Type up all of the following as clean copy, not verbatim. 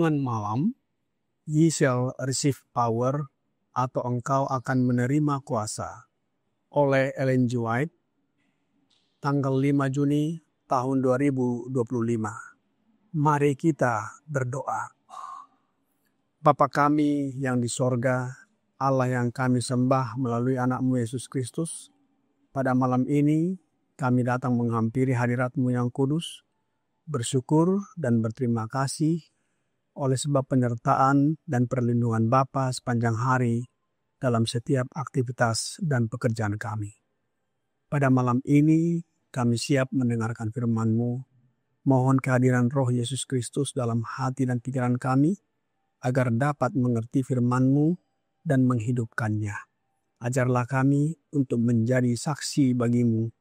Renungan malam, Ye shall receive power, atau engkau akan menerima kuasa, oleh Ellen G. White, tanggal 5 Juni tahun 2025. Mari kita berdoa. Bapa kami yang di sorga, Allah yang kami sembah melalui anak-Mu Yesus Kristus, pada malam ini kami datang menghampiri hadirat-Mu yang kudus, bersyukur dan berterima kasih oleh sebab penyertaan dan perlindungan Bapa sepanjang hari dalam setiap aktivitas dan pekerjaan kami. Pada malam ini kami siap mendengarkan firman-Mu. Mohon kehadiran Roh Yesus Kristus dalam hati dan pikiran kami, agar dapat mengerti firman-Mu dan menghidupkannya. Ajarlah kami untuk menjadi saksi bagi-Mu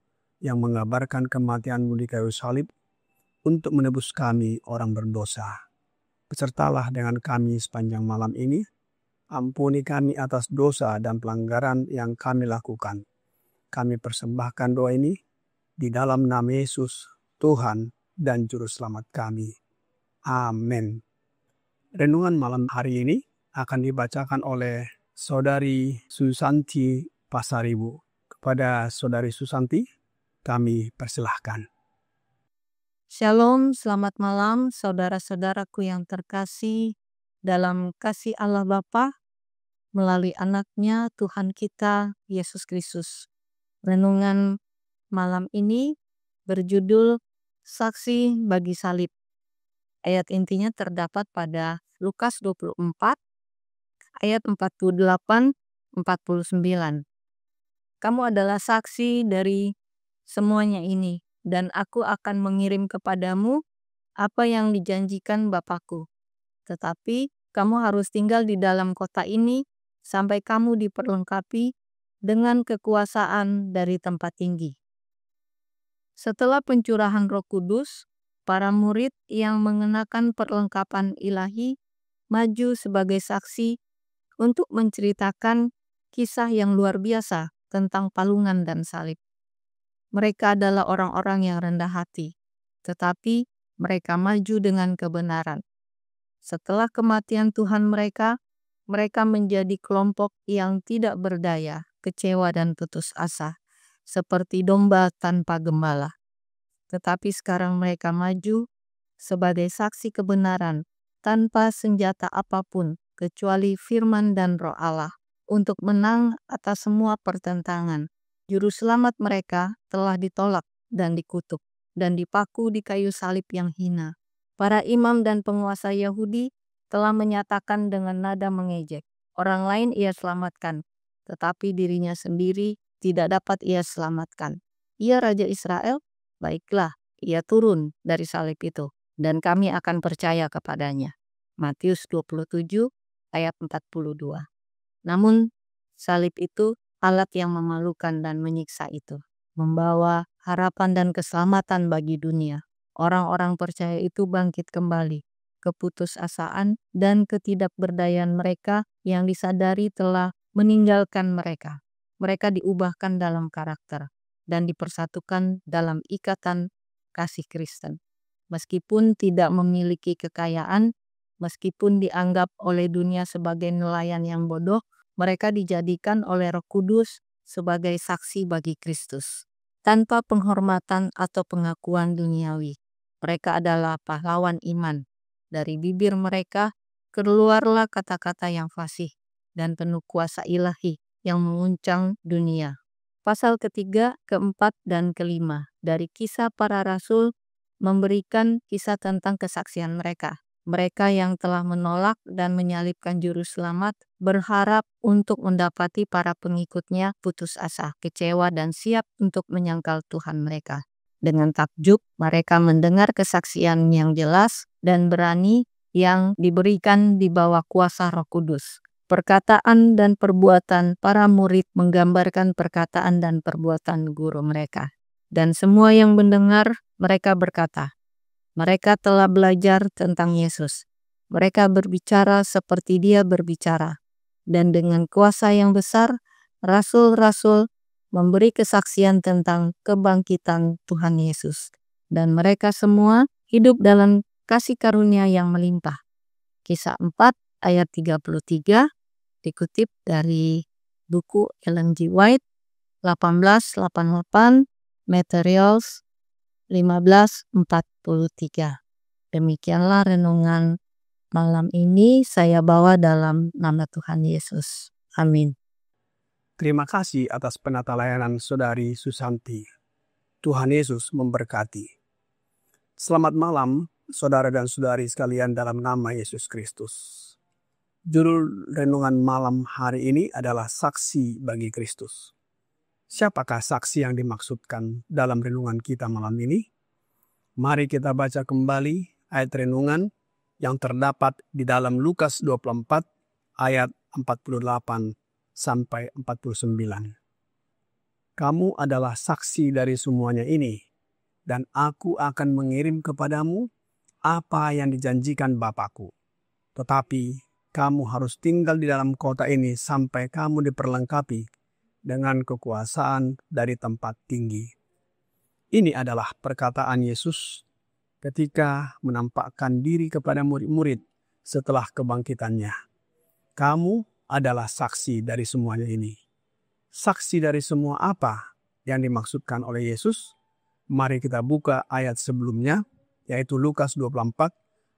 yang mengabarkan kematian-Mu di kayu salib untuk menebus kami orang berdosa. Besertalah dengan kami sepanjang malam ini. Ampuni kami atas dosa dan pelanggaran yang kami lakukan. Kami persembahkan doa ini di dalam nama Yesus, Tuhan dan Juru Selamat kami. Amin. Renungan malam hari ini akan dibacakan oleh Saudari Susanti Pasaribu. Kepada Saudari Susanti, kami persilahkan. Shalom, selamat malam saudara-saudaraku yang terkasih dalam kasih Allah Bapa melalui anaknya Tuhan kita Yesus Kristus. Renungan malam ini berjudul Saksi bagi Salib. Ayat intinya terdapat pada Lukas 24 ayat 48-49. Kamu adalah saksi dari semuanya ini, dan aku akan mengirim kepadamu apa yang dijanjikan Bapakku. Tetapi kamu harus tinggal di dalam kota ini sampai kamu diperlengkapi dengan kekuasaan dari tempat tinggi. Setelah pencurahan Roh Kudus, para murid yang mengenakan perlengkapan ilahi maju sebagai saksi untuk menceritakan kisah yang luar biasa tentang palungan dan salib. Mereka adalah orang-orang yang rendah hati, tetapi mereka maju dengan kebenaran. Setelah kematian Tuhan mereka menjadi kelompok yang tidak berdaya, kecewa dan putus asa, seperti domba tanpa gembala. Tetapi sekarang mereka maju sebagai saksi kebenaran tanpa senjata apapun kecuali firman dan Roh Allah untuk menang atas semua pertentangan. Juru selamat mereka telah ditolak dan dikutuk dan dipaku di kayu salib yang hina. Para imam dan penguasa Yahudi telah menyatakan dengan nada mengejek, orang lain ia selamatkan, tetapi dirinya sendiri tidak dapat ia selamatkan. Ia Raja Israel, baiklah, ia turun dari salib itu, dan kami akan percaya kepadanya. Matius 27 ayat 42. Namun salib itu alat yang memalukan dan menyiksa itu, membawa harapan dan keselamatan bagi dunia. Orang-orang percaya itu bangkit kembali. Keputusasaan dan ketidakberdayaan mereka yang disadari telah meninggalkan mereka. Mereka diubahkan dalam karakter dan dipersatukan dalam ikatan kasih Kristen. Meskipun tidak memiliki kekayaan, meskipun dianggap oleh dunia sebagai nelayan yang bodoh, mereka dijadikan oleh Roh Kudus sebagai saksi bagi Kristus. Tanpa penghormatan atau pengakuan duniawi, mereka adalah pahlawan iman. Dari bibir mereka keluarlah kata-kata yang fasih dan penuh kuasa ilahi yang menguncang dunia. Pasal ketiga, keempat, dan kelima dari Kisah Para Rasul memberikan kisah tentang kesaksian mereka. Mereka yang telah menolak dan menyalibkan Juru Selamat berharap untuk mendapati para pengikutnya putus asa, kecewa, dan siap untuk menyangkal Tuhan mereka. Dengan takjub, mereka mendengar kesaksian yang jelas dan berani yang diberikan di bawah kuasa Roh Kudus. Perkataan dan perbuatan para murid menggambarkan perkataan dan perbuatan guru mereka. Dan semua yang mendengar, mereka berkata, mereka telah belajar tentang Yesus. Mereka berbicara seperti Dia berbicara. Dan dengan kuasa yang besar, rasul-rasul memberi kesaksian tentang kebangkitan Tuhan Yesus. Dan mereka semua hidup dalam kasih karunia yang melimpah. Kisah 4 ayat 33 dikutip dari buku Ellen G. White 1888 Materials 1543. Demikianlah renungan malam ini saya bawa dalam nama Tuhan Yesus. Amin. Terima kasih atas penata layanan Saudari Susanti. Tuhan Yesus memberkati. Selamat malam, saudara dan saudari sekalian dalam nama Yesus Kristus. Judul renungan malam hari ini adalah Saksi bagi Kristus. Siapakah saksi yang dimaksudkan dalam renungan kita malam ini? Mari kita baca kembali ayat renungan yang terdapat di dalam Lukas 24 ayat 48 sampai 49. Kamu adalah saksi dari semuanya ini, dan aku akan mengirim kepadamu apa yang dijanjikan Bapakku. Tetapi kamu harus tinggal di dalam kota ini sampai kamu diperlengkapi dengan kekuasaan dari tempat tinggi. Ini adalah perkataan Yesus ketika menampakkan diri kepada murid-murid setelah kebangkitannya. Kamu adalah saksi dari semuanya ini. Saksi dari semua apa yang dimaksudkan oleh Yesus? Mari kita buka ayat sebelumnya, yaitu Lukas 24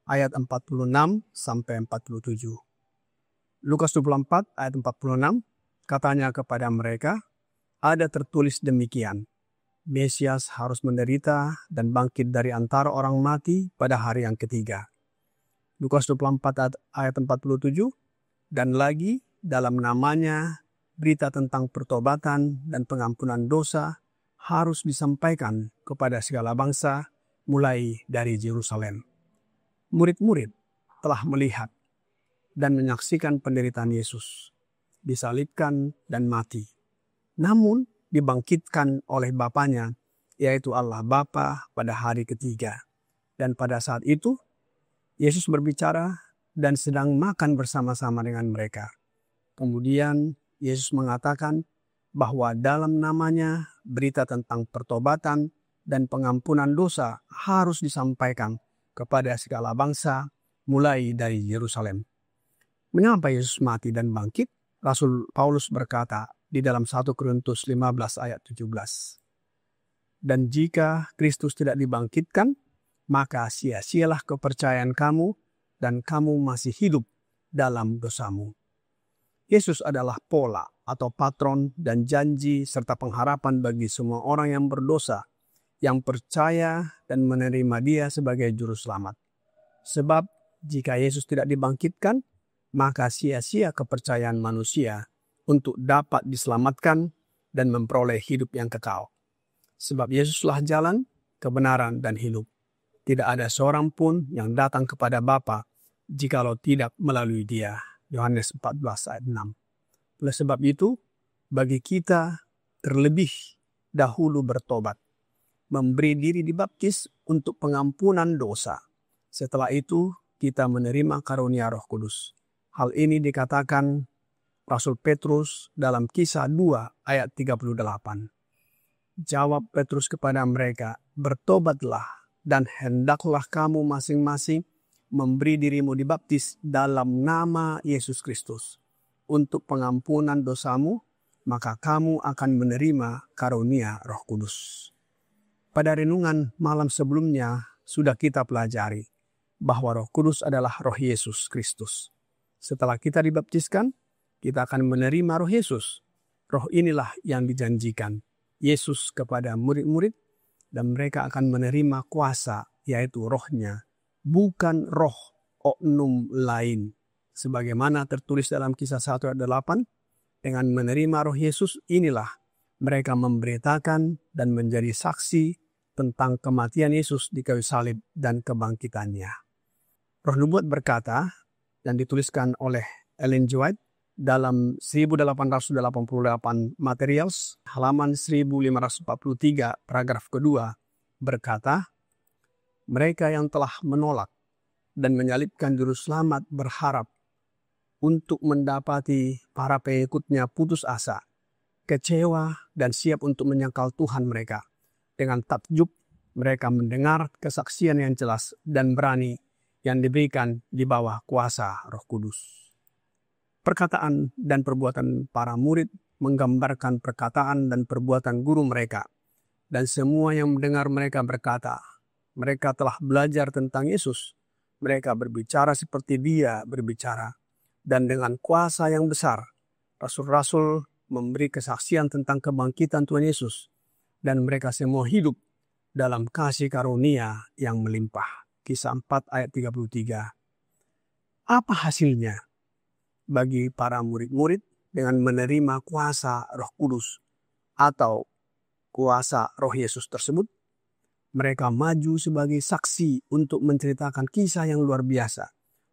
ayat 46 sampai 47. Lukas 24 ayat 46 katanya kepada mereka, ada tertulis demikian, Mesias harus menderita dan bangkit dari antara orang mati pada hari yang ketiga. Lukas 24 ayat 47, dan lagi dalam namanya berita tentang pertobatan dan pengampunan dosa harus disampaikan kepada segala bangsa mulai dari Yerusalem. Murid-murid telah melihat dan menyaksikan penderitaan Yesus, disalibkan dan mati. Namun dibangkitkan oleh Bapanya, yaitu Allah Bapa pada hari ketiga. Dan pada saat itu, Yesus berbicara dan sedang makan bersama-sama dengan mereka. Kemudian Yesus mengatakan bahwa dalam namanya berita tentang pertobatan dan pengampunan dosa harus disampaikan kepada segala bangsa mulai dari Yerusalem. Mengapa Yesus mati dan bangkit? Rasul Paulus berkata di dalam 1 Korintus 15 ayat 17. Dan jika Kristus tidak dibangkitkan, maka sia-sialah kepercayaan kamu dan kamu masih hidup dalam dosamu. Yesus adalah pola atau patron dan janji serta pengharapan bagi semua orang yang berdosa, yang percaya dan menerima Dia sebagai juru selamat. Sebab jika Yesus tidak dibangkitkan, maka sia-sia kepercayaan manusia untuk dapat diselamatkan dan memperoleh hidup yang kekal. Sebab Yesuslah jalan, kebenaran, dan hidup. Tidak ada seorang pun yang datang kepada Bapa jikalau tidak melalui Dia. Yohanes 14 ayat 6. Oleh sebab itu, bagi kita terlebih dahulu bertobat, memberi diri dibaptis untuk pengampunan dosa. Setelah itu, kita menerima karunia Roh Kudus. Hal ini dikatakan Rasul Petrus dalam Kisah 2 ayat 38. Jawab Petrus kepada mereka, bertobatlah dan hendaklah kamu masing-masing memberi dirimu dibaptis dalam nama Yesus Kristus untuk pengampunan dosamu, maka kamu akan menerima karunia Roh Kudus. Pada renungan malam sebelumnya sudah kita pelajari bahwa Roh Kudus adalah Roh Yesus Kristus. Setelah kita dibaptiskan, kita akan menerima Roh Yesus. Roh inilah yang dijanjikan Yesus kepada murid-murid, dan mereka akan menerima kuasa, yaitu Roh-Nya, bukan roh oknum lain. Sebagaimana tertulis dalam Kisah 1 ayat 8, dengan menerima Roh Yesus inilah mereka memberitakan dan menjadi saksi tentang kematian Yesus di kayu salib dan kebangkitannya. Roh Nubuat berkata, dan dituliskan oleh Ellen G. White dalam 1888 Materials, halaman 1543, paragraf kedua, berkata, mereka yang telah menolak dan menyalibkan juru selamat berharap untuk mendapati para pengikutnya putus asa, kecewa, dan siap untuk menyangkal Tuhan mereka. Dengan takjub, mereka mendengar kesaksian yang jelas dan berani yang diberikan di bawah kuasa Roh Kudus. Perkataan dan perbuatan para murid menggambarkan perkataan dan perbuatan guru mereka. Dan semua yang mendengar mereka berkata, mereka telah belajar tentang Yesus. Mereka berbicara seperti Dia berbicara. Dan dengan kuasa yang besar, rasul-rasul memberi kesaksian tentang kebangkitan Tuhan Yesus. Dan mereka semua hidup dalam kasih karunia yang melimpah. Kisah 4 ayat 33. Apa hasilnya bagi para murid-murid dengan menerima kuasa Roh Kudus atau kuasa Roh Yesus tersebut? Mereka maju sebagai saksi untuk menceritakan kisah yang luar biasa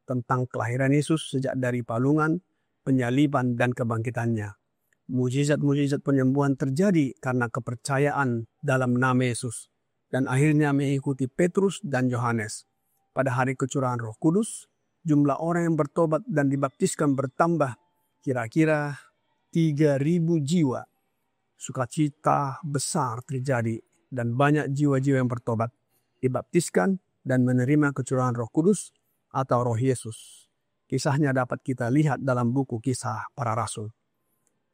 tentang kelahiran Yesus sejak dari palungan, penyaliban, dan kebangkitannya. Mujizat-mujizat penyembuhan terjadi karena kepercayaan dalam nama Yesus dan akhirnya mengikuti Petrus dan Yohanes. Pada hari kecurahan Roh Kudus, jumlah orang yang bertobat dan dibaptiskan bertambah kira-kira 3.000 jiwa. Sukacita besar terjadi dan banyak jiwa-jiwa yang bertobat, dibaptiskan dan menerima kecurahan Roh Kudus atau Roh Yesus. Kisahnya dapat kita lihat dalam buku Kisah Para Rasul.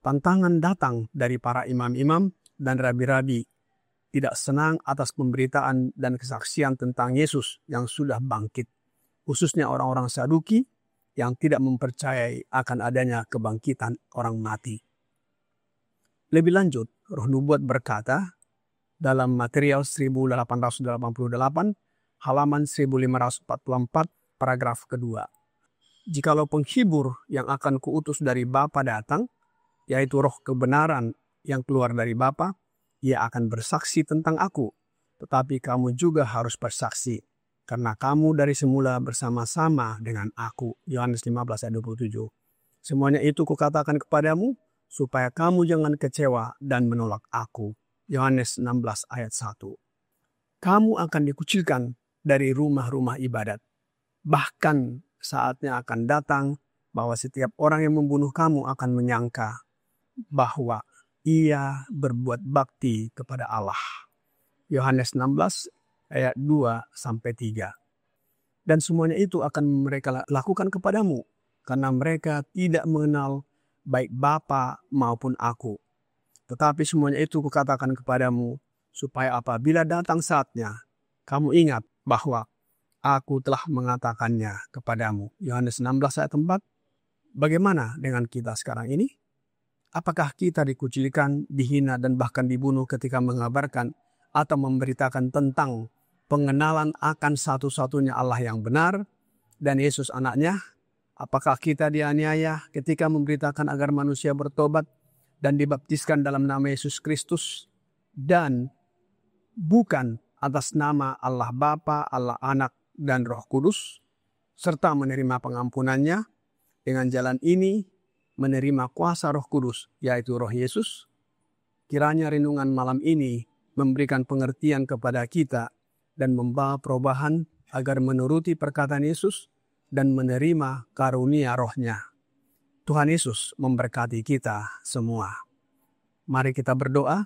Tantangan datang dari para imam-imam dan rabi-rabi tidak senang atas pemberitaan dan kesaksian tentang Yesus yang sudah bangkit, khususnya orang-orang Saduki yang tidak mempercayai akan adanya kebangkitan orang mati. Lebih lanjut, Roh Nubuat berkata dalam material 1888, halaman 1544, paragraf kedua. Jikalau penghibur yang akan kuutus dari Bapa datang, yaitu Roh kebenaran yang keluar dari Bapa, Ia akan bersaksi tentang aku. Tetapi kamu juga harus bersaksi, karena kamu dari semula bersama-sama dengan aku. Yohanes 15 ayat 27. Semuanya itu kukatakan kepadamu, supaya kamu jangan kecewa dan menolak aku. Yohanes 16 ayat 1. Kamu akan dikucilkan dari rumah-rumah ibadat. Bahkan saatnya akan datang bahwa setiap orang yang membunuh kamu akan menyangka bahwa ia berbuat bakti kepada Allah. Yohanes 16 ayat 2-3. Dan semuanya itu akan mereka lakukan kepadamu, karena mereka tidak mengenal baik Bapa maupun aku. Tetapi semuanya itu kukatakan kepadamu, supaya apabila datang saatnya, kamu ingat bahwa aku telah mengatakannya kepadamu. Yohanes 16 ayat 4. Bagaimana dengan kita sekarang ini? Apakah kita dikucilkan, dihina, dan bahkan dibunuh ketika mengabarkan atau memberitakan tentang pengenalan akan satu-satunya Allah yang benar dan Yesus anaknya? Apakah kita dianiaya ketika memberitakan agar manusia bertobat dan dibaptiskan dalam nama Yesus Kristus dan bukan atas nama Allah Bapa, Allah Anak, dan Roh Kudus, serta menerima pengampunannya? Dengan jalan ini, menerima kuasa Roh Kudus, yaitu Roh Yesus. Kiranya renungan malam ini memberikan pengertian kepada kita dan membawa perubahan agar menuruti perkataan Yesus dan menerima karunia Roh-Nya. Tuhan Yesus memberkati kita semua. Mari kita berdoa.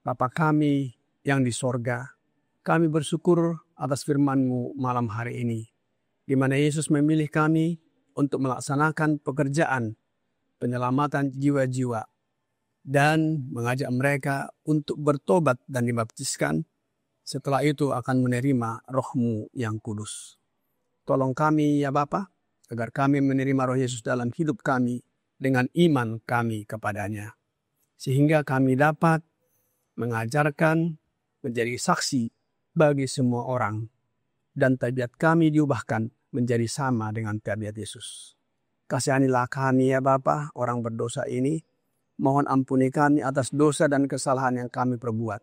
Bapa kami yang di sorga, kami bersyukur atas firman-Mu malam hari ini, di mana Yesus memilih kami untuk melaksanakan pekerjaan penyelamatan jiwa-jiwa dan mengajak mereka untuk bertobat dan dibaptiskan. Setelah itu akan menerima Roh-Mu yang kudus. Tolong kami ya Bapa, agar kami menerima Roh Yesus dalam hidup kami dengan iman kami kepadanya. Sehingga kami dapat mengajarkan, menjadi saksi bagi semua orang. Dan tabiat kami diubahkan menjadi sama dengan tabiat Yesus. Kasihanilah kami ya Bapa, orang berdosa ini. Mohon ampuni kami atas dosa dan kesalahan yang kami perbuat.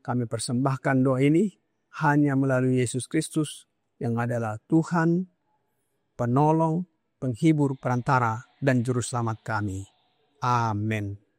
Kami persembahkan doa ini hanya melalui Yesus Kristus yang adalah Tuhan, penolong, penghibur, perantara, dan juru selamat kami. Amin.